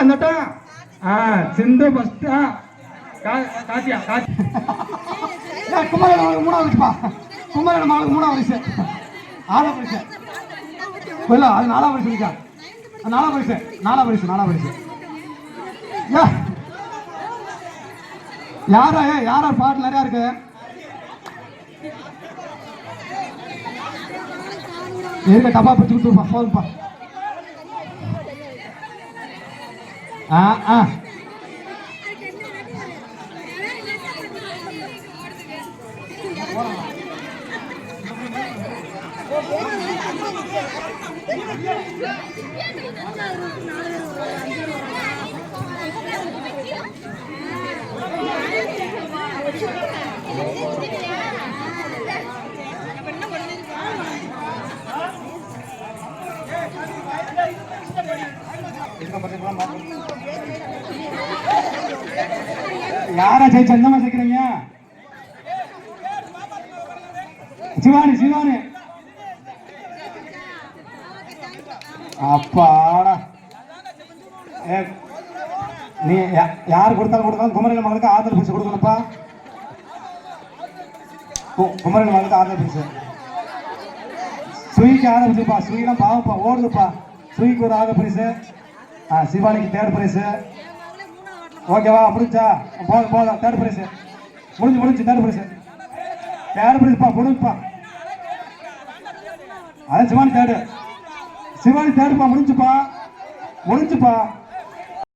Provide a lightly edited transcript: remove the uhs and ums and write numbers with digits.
அந்தட்டம் சிந்து first காத்தியா காத்தி குமரன் மகளுக்கு 3வது வயசுப்பா. குமரன் மகளுக்கு 3வது வயசு. 6வது வயசு இல்ல, அது 4வது வயசு இருக்கா? 4வது வயசு 4வது வயசு 4வது வயசு. யாரா யாரா பாட்டு நிறையா இருக்கு. இருக்க டப்பா பிடிச்சி கொடுத்துருப்பா போதும்ப்பா. யாரா ஜெயிச்சா என்னமா சேர்க்கிறீங்க? சிவானி சிவானி அப்பாடா. நீ யார் கொடுத்தாலும் குமரன் மகளுக்கு ஆதரவு பரிசு கொடுக்கணும்ப்பா. குமரன் மகளுக்கு ஆதரவு பரிசு. சுயிக்கு ஆதரவு பரிசுப்பா. சுயிலாம் பாவப்பா ஓடுதுப்பா. சுயிக்கு ஒரு ஆதரவு பரிசு. சிவானிக்கு 3rd பரிசு. ஓகேவா? முடிஞ்சா போதும் போதும். 3rd பரிசு முடிஞ்சு 3rd பரிசு 3rd பரிசுப்பா. முடிஞ்சுப்பா. அதான் சிவானி 3rd. சிவானி 3rd முடிஞ்சுப்பா.